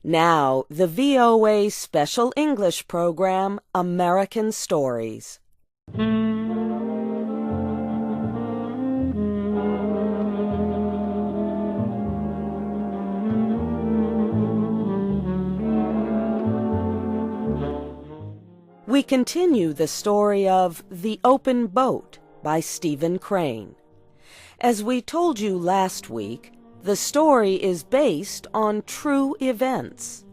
Now, the VOA Special English program, American Stories. We continue the story of The Open Boat by Stephen Crane. As we told you last week, the story is based on true events.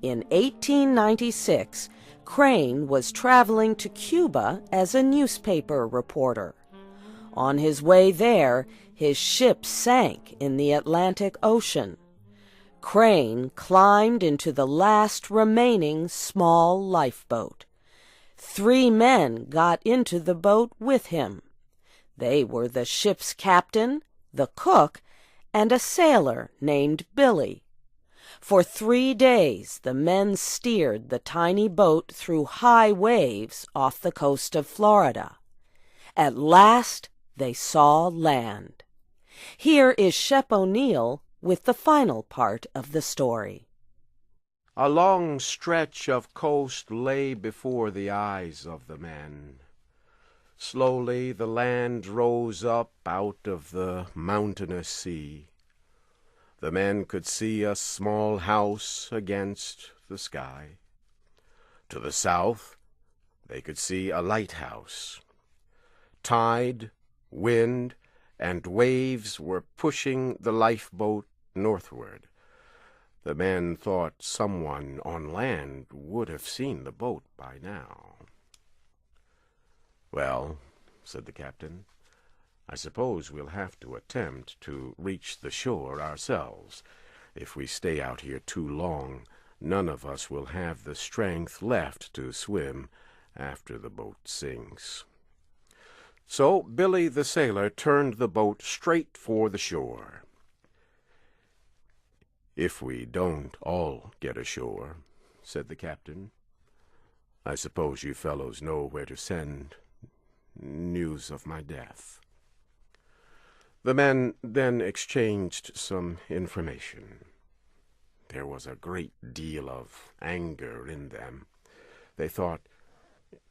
In 1896, Crane was traveling to Cuba as a newspaper reporter. On his way there, his ship sank in the Atlantic Ocean. Crane climbed into the last remaining small lifeboat. 3 men got into the boat with him. They were the ship's captain, the cook, and a sailor named Billy. For 3 days the men steered the tiny boat through high waves off the coast of Florida. At last they saw land. Here is Shep O'Neill with the final part of the story. A long stretch of coast lay before the eyes of the men. Slowly the land rose up out of the mountainous sea. The men could see a small house against the sky. To the south, they could see a lighthouse. Tide, wind, and waves were pushing the lifeboat northward. The men thought someone on land would have seen the boat by now. "Well," said the captain, "I suppose we'll have to attempt to reach the shore ourselves. If we stay out here too long, none of us will have the strength left to swim after the boat sinks." So Billy the sailor turned the boat straight for the shore. "If we don't all get ashore," said the captain, "I suppose you fellows know where to send news of my death." The men then exchanged some information. There was a great deal of anger in them. They thought,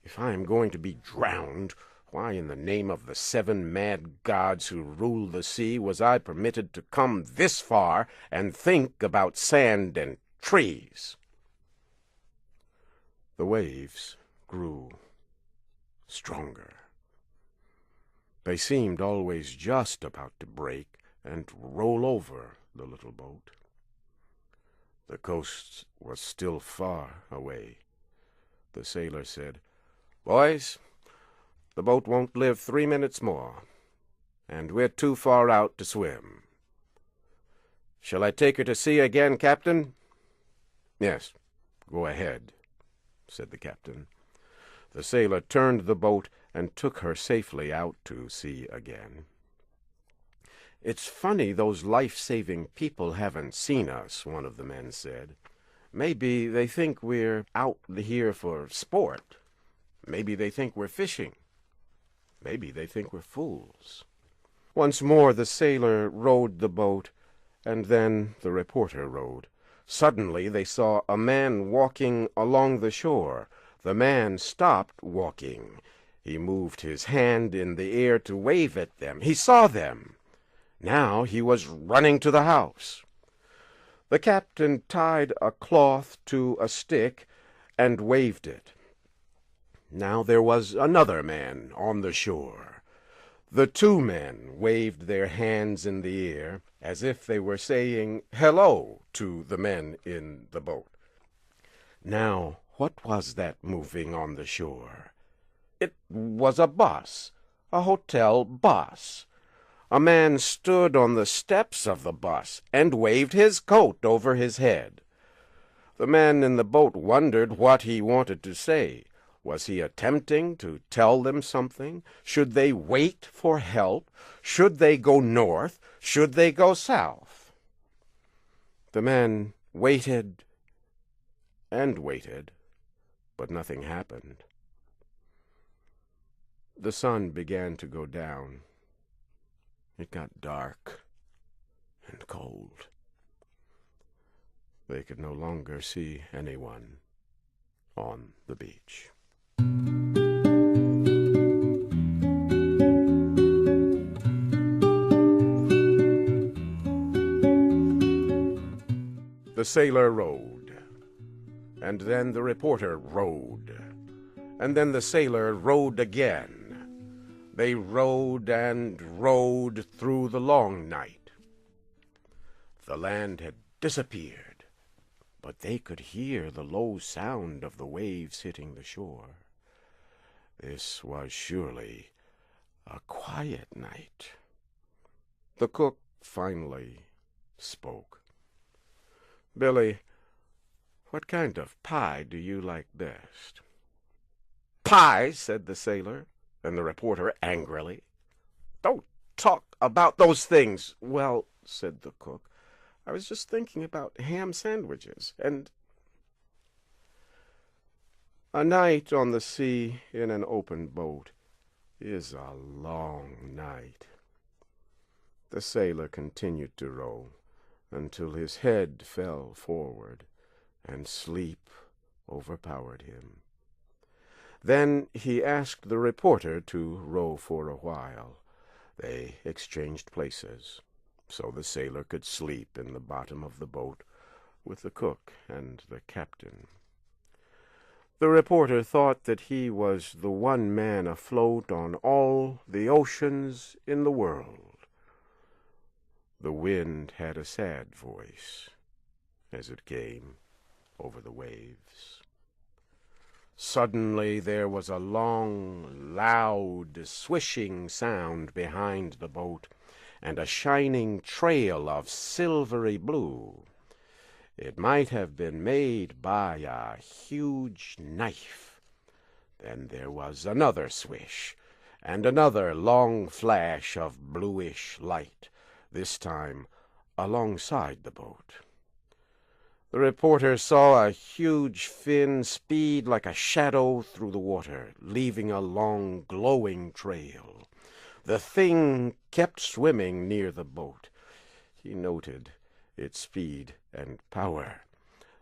"If I am going to be drowned, why in the name of the 7 mad gods who rule the sea was I permitted to come this far and think about sand and trees?" The waves grew stronger. They seemed always just about to break and roll over the little boat. The coast was still far away. The sailor said, "Boys, the boat won't live 3 minutes more, and we're too far out to swim. Shall I take her to sea again, Captain?" "Yes, go ahead," said the captain. The sailor turned the boat and took her safely out to sea again. "It's funny those life-saving people haven't seen us," one of the men said. "Maybe they think we're out here for sport. Maybe they think we're fishing. Maybe they think we're fools." Once more the sailor rowed the boat, and then the reporter rowed. Suddenly they saw a man walking along the shore. The man stopped walking. He moved his hand in the air to wave at them. He saw them. Now he was running to the house. The captain tied a cloth to a stick and waved it. Now there was another man on the shore. The 2 men waved their hands in the air as if they were saying hello to the men in the boat. Now, what was that moving on the shore? It was a bus, a hotel bus. A man stood on the steps of the bus and waved his coat over his head. The men in the boat wondered what he wanted to say. Was he attempting to tell them something? Should they wait for help? Should they go north? Should they go south? The men waited and waited, but nothing happened. The sun began to go down. It got dark and cold. They could no longer see anyone on the beach. The sailor rowed, and then the reporter rowed, and then the sailor rowed again. They rowed and rowed through the long night. The land had disappeared, but they could hear the low sound of the waves hitting the shore. This was surely a quiet night. The cook finally spoke. "Billy, what kind of pie do you like best?" "Pie," said the sailor, and the reporter angrily. "Don't talk about those things." "Well," said the cook, "I was just thinking about ham sandwiches, and—" A night on the sea in an open boat is a long night. The sailor continued to row until his head fell forward and sleep overpowered him. Then he asked the reporter to row for a while. They exchanged places, so the sailor could sleep in the bottom of the boat with the cook and the captain. The reporter thought that he was the one man afloat on all the oceans in the world. The wind had a sad voice as it came over the waves. Suddenly there was a long, loud, swishing sound behind the boat, and a shining trail of silvery blue. It might have been made by a huge knife. Then there was another swish, and another long flash of bluish light, this time alongside the boat. The reporter saw a huge fin speed like a shadow through the water, leaving a long, glowing trail. The thing kept swimming near the boat. He noted its speed and power.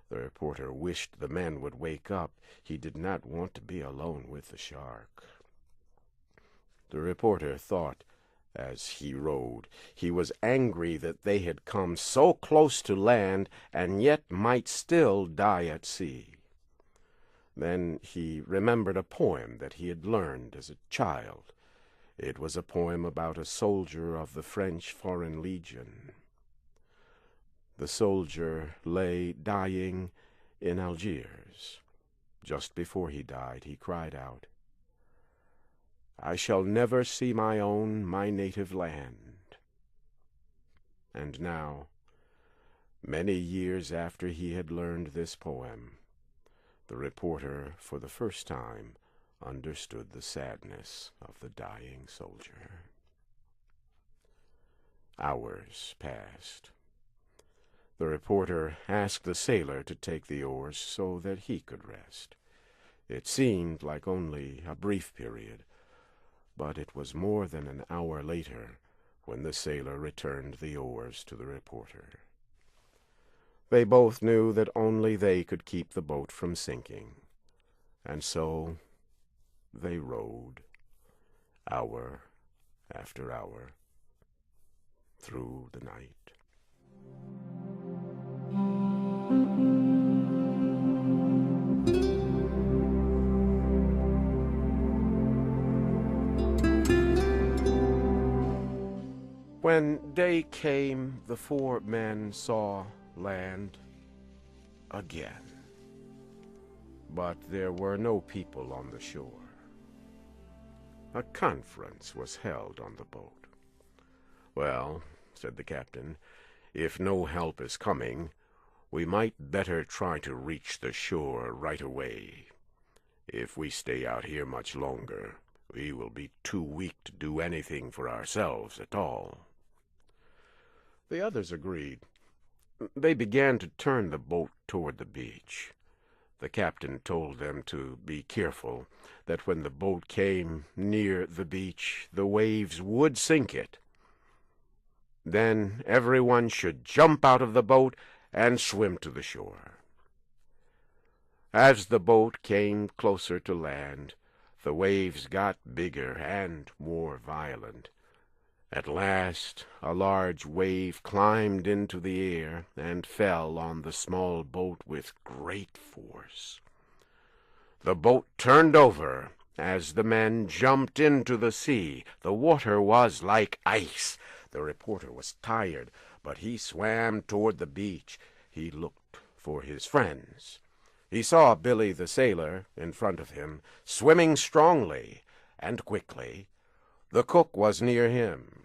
The reporter wished the men would wake up. He did not want to be alone with the shark. The reporter thought as he rowed. He was angry that they had come so close to land and yet might still die at sea. Then he remembered a poem that he had learned as a child. It was a poem about a soldier of the French Foreign Legion. The soldier lay dying in Algiers. Just before he died, he cried out, "I shall never see my native land." And now, many years after he had learned this poem, the reporter for the first time understood the sadness of the dying soldier. Hours passed. The reporter asked the sailor to take the oars so that he could rest. It seemed like only a brief period, but it was more than an hour later when the sailor returned the oars to the reporter. They both knew that only they could keep the boat from sinking, and so they rowed, hour after hour, through the night. When day came, the four men saw land again. But there were no people on the shore. A conference was held on the boat. "Well," said the captain, "if no help is coming, we might better try to reach the shore right away. If we stay out here much longer, we will be too weak to do anything for ourselves at all." The others agreed. They began to turn the boat toward the beach. The captain told them to be careful, that when the boat came near the beach, the waves would sink it. Then everyone should jump out of the boat and swim to the shore. As the boat came closer to land, the waves got bigger and more violent. At last, a large wave climbed into the air and fell on the small boat with great force. The boat turned over as the men jumped into the sea. The water was like ice. The reporter was tired, but he swam toward the beach. He looked for his friends. He saw Billy the sailor in front of him, swimming strongly and quickly. The cook was near him.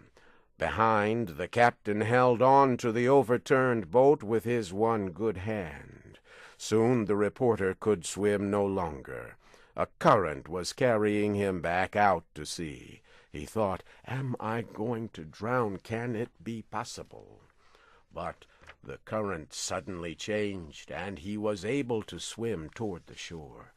Behind, the captain held on to the overturned boat with his one good hand. Soon the reporter could swim no longer. A current was carrying him back out to sea. He thought, "Am I going to drown? Can it be possible?" But the current suddenly changed, and he was able to swim toward the shore.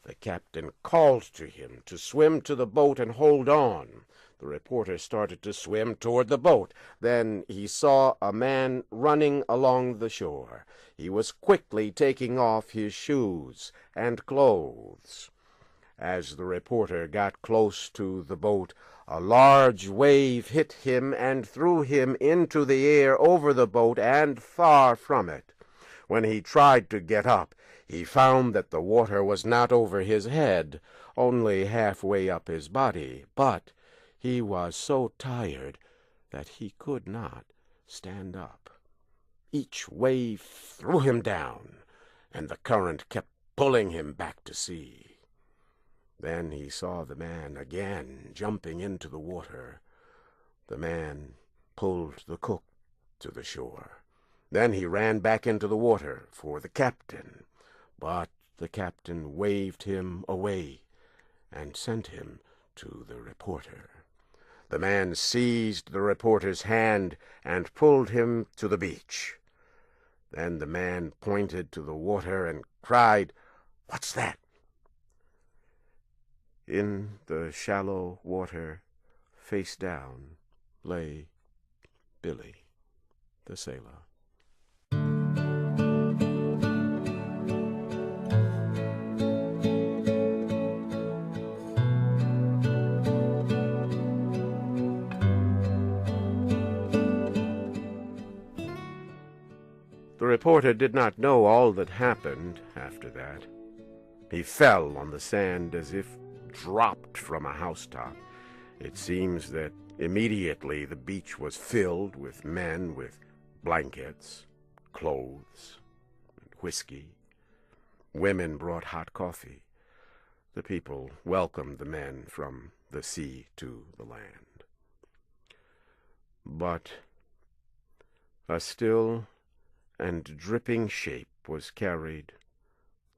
The captain called to him to swim to the boat and hold on. The reporter started to swim toward the boat. Then he saw a man running along the shore. He was quickly taking off his shoes and clothes. As the reporter got close to the boat, a large wave hit him and threw him into the air over the boat and far from it. When he tried to get up, he found that the water was not over his head, only halfway up his body, but he was so tired that he could not stand up. Each wave threw him down, and the current kept pulling him back to sea. Then he saw the man again jumping into the water. The man pulled the cook to the shore. Then he ran back into the water for the captain, but the captain waved him away and sent him to the reporter. The man seized the reporter's hand and pulled him to the beach. Then the man pointed to the water and cried, "What's that?" In the shallow water, face down, lay Billy the sailor. The reporter did not know all that happened after that. He fell on the sand as if dropped from a housetop. It seems that immediately the beach was filled with men with blankets, clothes, and whiskey. Women brought hot coffee. The people welcomed the men from the sea to the land. But a still and dripping shape was carried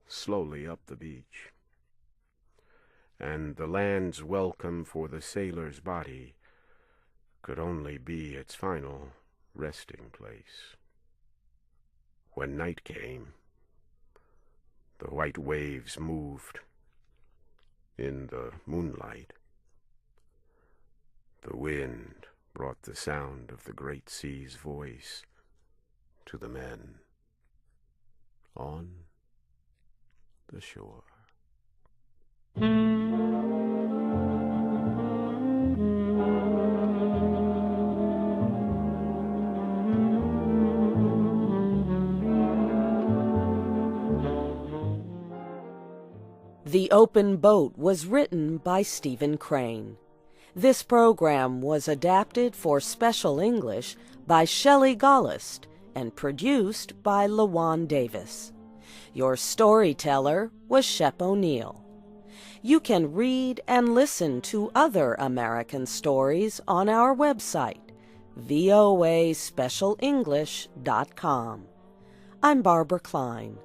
slowly up the beach, and the land's welcome for the sailor's body could only be its final resting place. When night came, the white waves moved in the moonlight. The wind brought the sound of the great sea's voice to the men on the shore. The Open Boat was written by Stephen Crane. This program was adapted for Special English by Shelley Gollust and produced by LaJuan Davis. Your storyteller was Shep O'Neill. You can read and listen to other American stories on our website, voaspecialenglish.com. I'm Barbara Klein.